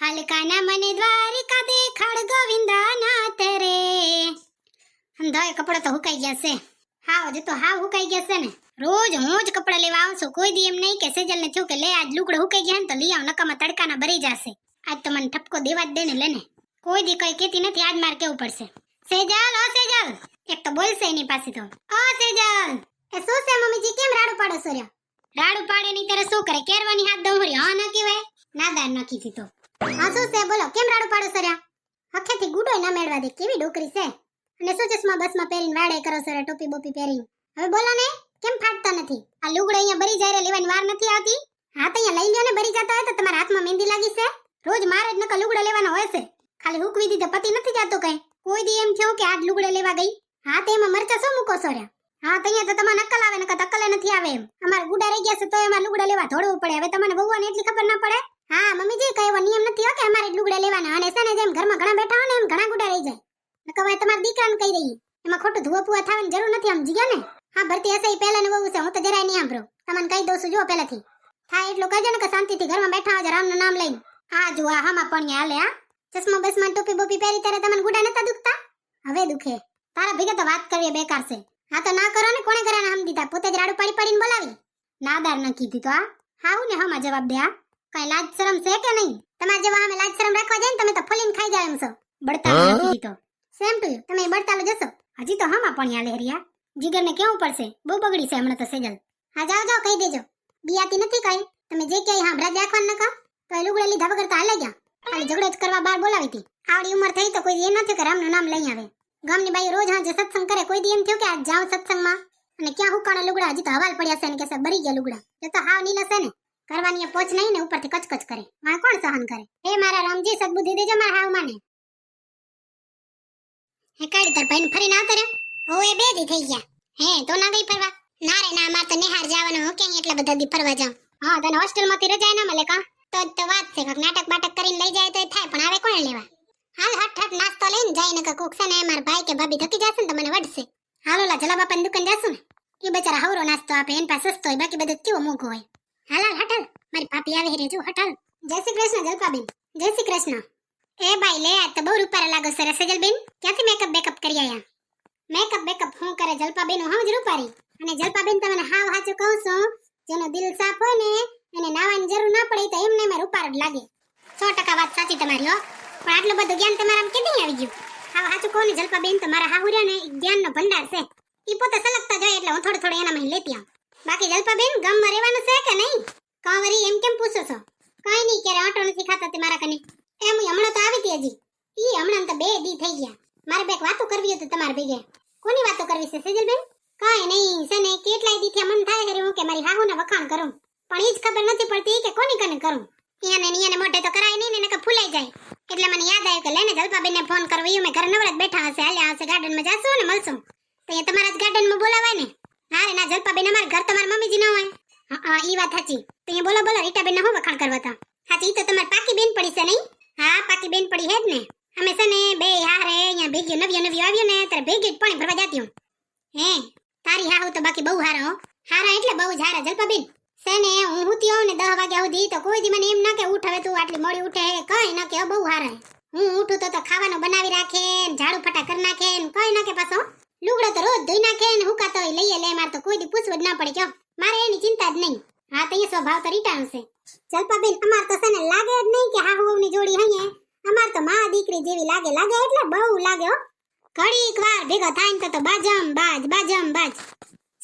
બાલકાના મને દ્વારિકા દેખાડ ગોવિંદા નાથ રે. અંધાય કપડા તો હુકાઈ ગયા છે. હાવ જ તો હાવ હુકાઈ ગયા છે ને. રોજ હું જ કપડા લેવા આવું છું. કોઈ દી એમ નહીં કે સેજલ ને થયું કે લે આજ લુગડો હુકાઈ ગયા ને તો લઈ આવ, નકામાં તડકાના ભરી જશે. આજ તો મને ઠપકો દેવા જ દે ને લેને. કોઈ દી કઈ કેતી નથી, આજ માર કેવું પડશે. સેજલ ઓ સેજલ, એક તો બોલશે એની પાસે તો. ઓ સેજલ, એ શું છે મમ્મીજી, કેમ રાડું પાડો છો રે? રાડું પાડે ની ત્યારે શું કરે, કેરવાની હાથ દોહરી હા ન કહેવાય, નાદાર નખી થી તો. હા શું છે બોલો, કેમ રાડું પાડો છો રે? હખેથી ગુડોય ના મેળવા દે, કેવી ડોકરી છે. અને શું ચશ્મા બસમાં પહેરીને વાડે કરો છો રે, ટોપી બોપી પહેરીને. હવે બોલો ને, કેમ ફાટતા નથી? આ લુગડો અહીંયા ભરી જાય રે, લેવાની વાર નથી આવતી. હાથ અહીંયા લઈ લ્યો ને, ભરી જતા હોય તો તમારા હાથમાં મહેંદી લાગી છે. રોજ મારે જ નકા લુગડો લેવાનો હોય છે. ખાલી હુકવી દીધે પતિ નથી જાતો કઈ. કોઈ દી એમ થયું કે આજ લુગડો લેવા ગઈ? હા તો એમાં મરચા શું મૂકો છો રે? હા તો અહીંયા તો તમારે નકલ આવે, નકા તકલે નથી આવે એમ. અમારે ગુડા રહી ગયા છે તો એમાં લુગડા લેવા ધોડવું પડે. હવે તમને બહુને એટલી ખબર ના પડે? હા મમ્મીજી, કઈ એવો નિયમ નથી હો કે અમારે જ લુગડા લેવાના. અને છે ને જેમ ઘરમાં ઘણા બેઠા હોય ને એમ ઘણા ગુડા રહી જાય. નકા હવે તમારા દીકરાને કહી રહી, એમાં ખોટું ધુવા પુવા થવાની જરૂર નથી, સમજી ગયા ને? હા ભરતી હશે એ પહેલા ને બહુ છે, હું તો જરાય નહીં સાંભળો. તમને કહી દઉં છું જો પહેલાથી. થાય એટલું કહેજો ને કે શાંતિથી ઘરમાં બેઠા હોય રામનું નામ લઈને. આ જો આ હામાં પણ હાલે. આ ચશ્મા બસમાં ટોપી બોપી પહેરી ત્યારે તમને ગુડા નતા દુખતા? હવે દુખે. તારા ભેગા તો વાત કરવી બેકાર છે. હા તો ના કરો ને, કોણે કર્યા હમ દીધા? પોતે જ રાડું પાડી પાડીને બોલાવી. નાદાર ન કીધી તો આ હાઉ ને હમાં જવાબ દે. આ કઈ લાજ શરમ છે કે નહીં? તમારે જેવા અમે લાજ શરમ રાખવા જાય ને તમે તો ફોલીને ખાઈ જાય એમ છો. બળતાલો નથી દીધો. સેમ ટુ યુ, તમે બળતાલો જશો. હજી તો હમાં પણ હાલે હરિયા. જીગરને કેવું પડશે, બહુ બગડી છે હમણાં તો સેજલ. હા જાઓ જાઓ, કહી દેજો. બિયાતી નથી કઈ. તમે જે ક્યાંય હાંભળા જ રાખવાનું નકા. તો એ લુગડા લીધા વગર તો હાલે ગયા. ખાલી ઝઘડો જ કરવા બહાર બોલાવી હતી. આવડી ઉંમર થઈ તો કોઈ એ નથી કે રામનું નામ લઈ આવે. ગામની બાઈ રોજ હાજે સત્સંગ કરે, કોઈ દી એમ થયું કે આજ જાવ સત્સંગમાં અને ક્યાં હુકાણા લુગડા? હજી તો હવાલ પડ્યા છે ને કે બરી ગયા લુગડા. એ તો હાવ નીલા છે ને, કરવાની એ પોચ નહીં ને ઉપરથી કચકચ કરે. વાં કોણ સહન કરે? હે મારા રામજી, સદબુદ્ધિ દેજો મારા હાવ માને. હે કાઢી તાર ભાઈને ફરીને આવતા રે. ઓય બે દી થઈ ગયા. હે તો ના ગઈ ફરવા? ના રે ના, માર તો નિહાર જવાનું. હું ક્યાં એટલા બધા દી ફરવા જાઉં? હા તને હોસ્ટેલમાંથી રજા ના મળે કા? તો વાત છે, કાક નાટક બાટક કરીને લઈ જાય તો થાય, પણ આવે કોણ લેવા? હાલ હટ નાસ્તો લઈને જાય ને કોક છે ને મારા ભાઈ કે ભાભી થકી જશે ને તો મને વઢશે. હાલો લા જલા બાપાની દુકાન જાશું ને, એ બચારા હવરો નાસ્તો આપે, એન પાસે સસ્તો હોય, બાકી બધું કેવો મોંઘો હોય. હાલ હટલ, મારી પાપી આવે રે જો હટલ. જય શ્રી કૃષ્ણ જલપાબેન. જય શ્રી કૃષ્ણ. એ ભાઈ લે, આ તો બહુ રૂપારા લાગો સર સેજલબેન. ક્યાંથી મેકઅપ બેકઅપ કરી આયા? મેકઅપ બેકઅપ હું કરે જલપાબેન? હું જ રૂપારી. અને જલપાબેન તમને હાવ સાચું કહું છું, જેનો દિલ સાફ હોય ને એને નાવાની જરૂર ના પડે તો એમને એમાં રૂપારો જ લાગે. 100% વાત સાચી તમારી હો. પણ આટલું બધું જ્ઞાન તમારામાં કેદી આવી ગયું? હાવ સાચું કહું ને જલપાબેન, તમારા હાહુર્યા ને જ્ઞાનનો ભંડાર છે. ઈ પોતે સલગતા જાય એટલે હું થોડું એનામાં લેતી આવું. બાકી જલપાબેન, ગામમાં રહેવાનું છે કે નહીં? કાંવરી એમ કેમ પૂછો છો? કઈ નહીં, ક્યારે આટો નથી ખાતા તે મારા કને. એમ હમણાં તો આવી હતી હજી. ઈ હમણાં તો 2 દી થઈ ગયા. મારે બેક વાતો કરવી હતી તમારે ભેગે. કોની વાતો કરવી છે સેજલબેન? કાંઈ નહીં છે ને, કેટલાય દી થી મન થાય છે હું કે મારી હાહુના વખાણ કરું, પણ ઈ જ ખબર નથી પડતી કે કોની કને કરું. ઈયાને મોઢે તો કરાય નહીં ને નકર ફૂલાઈ જાય. એટલે મને યાદ આવ્યું કે લેને જલપાબેનને ફોન કરવો. ઈ મેં ઘરે નવરા જ બેઠા હશે, હાલ્યા હશે ગાર્ડનમાં જાશું ને મળશું તો અહીંયા તમારા જ ગાર્ડનમાં બોલાવાય ને. હા રે ના જલપાબેન, અમારા ઘર તમારા મમ્મીજી ના હોય. હા ઈ વાત સાચી. તો અહીંયા બોલો બોલો, રીટાબેનને હું વખાણ કરવા હતા? સાચી, ઈ તો તમારી પાકી બેન પડી છે નહીં? હા પાકી બેન પડી હે જ ને. અમે છે ને બે હારે અહીંયા ભેગી નવ્યું આવ્યું ને ત્યારે ભેગી જ પાણી ભરવા જાતી હું. હે તારી હાહુ તો બાકી બહુ હારા હો. હારા એટલે બહુ જ હારા જલપાબેન. છે ને હું હુતી હોઉં ને 10 વાગ્યા સુધી તો કોઈ દી મને એમ ના કે ઉઠ હવે તું આટલી મોડી ઉઠે, કઈ ના કે બહુ હારા. હું ઉઠું તો ખાવાનું બનાવી રાખે, ઝાડુ ફટા કરી નાખે, કઈ ના કે પાછો લુગડો તો રોજ ધોઈ નાખે ને હુકાતો હોય લઈએ લે. મારે તો કોઈ દી પૂછવું જ ના પડે, કયો મારે એની ચિંતા જ નહીં. હા તો એ સ્વભાવ તો રીટાણ છે જલપાબેન. અમાર તો છે ને લાગે જ નહીં કે હાહુ ની જોડી હઈએ. અમાર તો માં દીકરી જેવી લાગે એટલે બહુ લાગે હો. ઘડીક વાર ભેગા થાય ને તો બાજમ બાજ.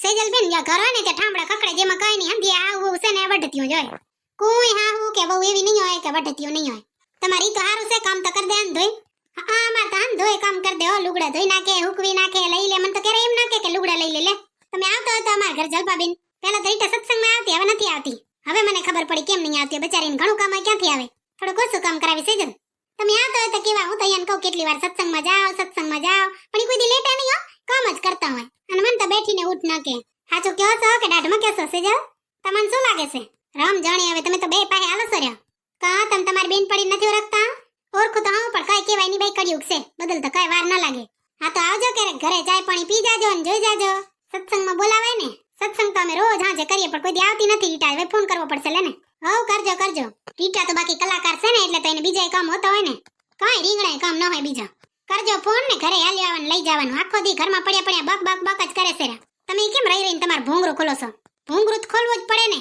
સેજલબેન જ્યાં ઘર હોય ને ત્યાં ઠામડા ખકડે, જેમાં કઈ નહીં સમજી આવું છે ને વઢતીઓ જોય. કોઈ હાહુ કે બહુ એવી નહીં હોય કે વઢતીઓ નહીં હોય. તમારી તો હારું છે, કામ તો કર દે આન ધોઈ. હા અમાર તો આન ધોઈ કામ કર દે હો. લુગડા ધોઈ નાખે, હુકવી નાખે, લઈ લે. મને તો ક્યારે એમ નાખે કે લુગડા લઈ લે. તમે આવતો હતો અમારા ઘર જલપાબેન. પહેલા તો રીટા સત્સંગમાં આવતી, હવે નથી આવતી. હવે મને ખબર પડી કેમ નહીં આવતી. બચારીને ઘણું કામ ક્યાંથી આવે, થોડું ઓછું કામ કરાવી સેજલ. તમે આવતો હોય તો કેવા, હું તો અહીંયા કહું કેટલી વાર સત્સંગમાં જાઓ પણ ઈ કોઈ દી લેટા નહીં હો, કામ જ કરતા હોય. અને મને તો બેઠીને ઉઠ ન કે. સાચું કહો છો કે દાઢમાં કહેશો સેજલ? તમને શું લાગે છે? રામ જાણે હવે તમે તો બે પાસે આલો છો રહ્યા. કા તમે તમારી બેન પડી નથી ઓળખતા? ઓળખું તો હા, પણ કઈ કેવાય ની બાઈ કડ્યું છે, બદલ તો કઈ વાર ન લાગે. હા તો આવજો ક્યારેક ઘરે, ચાય પાણી પી જાજો ને જોઈ જાજો. સત્સંગમાં બોલાવાય ને. સત્સંગ તો અમે રોજ હાજે કરીએ પણ કોઈ દી આવતી નથી રીટા. હવે ફોન કરવો પડશે લે ને. હવ કરજો કરજો. ટીટા તો બાકી કલાકાર છે ને એટલે તો એને બીજાય કામ હોતા હોય ને. કાંઈ રીંગણાય કામ ન હોય બીજા. કરજો ફોન ને ઘરે હાલી આવવાનું લઈ જવાનું. આખો દી ઘરમાં પડ્યા પડ્યા બક બક બક જ કરે છે. તમે કેમ રહી રહીને તમારું ભોંગરું ખોલો છો? ભોંગરું તો ખોલવું જ પડે ને.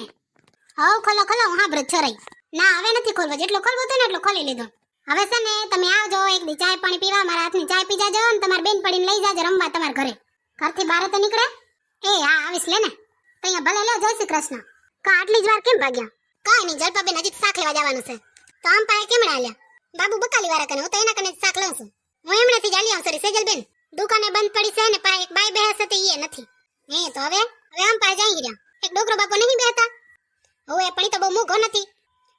હવ ખોલો ખોલો, હું હાંભળું જ છું રહી. ના હવે નથી ખોલવો, જેટલો ખોલવો હતો ને એટલો ખોલી લીધો. હવે છે ને તમે આવજો એક દી ચાય પાણી પીવા, મારા હાથની ચાય પી જાજો ને તમારી બેન પડીને લઈ જાજો રમવા તમારા ઘરે. ઘરથી બહાર તો નીકળે? એ હા આવીશ લે ને. તો અહીંયા ભલે લ્યો, જય શ્રી કૃષ્ણ. કા આટલી જ વાર કેમ ભાગ્યા? કાંઈ નહીં, જલપાબેન હજી શાક લેવા જવાનું છે. તો આમ પાએ કેમ આલ્યા? બાબુ બકાલી વાળા કને, હું તો એના કને જ શાક લઉં છું. હું એમણેથી જ આલી આવું સરી સેજલબેન. દુકાને બંધ પડી છે ને પા એક બાઈ બેસે તો ઈ નથી. હે તો હવે આમ પાએ જઈ રહ્યા. એક ડોકરો બાપો નહીં બેહતા? હવે પણ ઈ તો બહુ મોઘો નથી.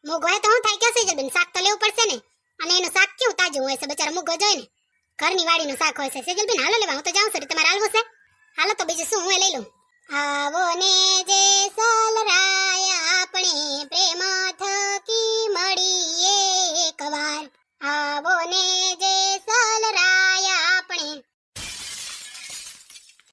મોઘો હે તો હું થાય કે સેજલબેન, શાક તો લેવું પડશે ને. અને એનું શાક કેવું તાજું હોય છે, બચારા મોઘો જોઈ ને. ઘરની વાડીનું શાક હોય છે. સેજલબેન હાલો લેવા, હું તો જાઉં સરી. તમારે હાલવું છે? હાલો તો બીજું શું, હું લઈ લઉં. આવો ને જે સલરાય આપણે પ્રેમ થકી મળીએ.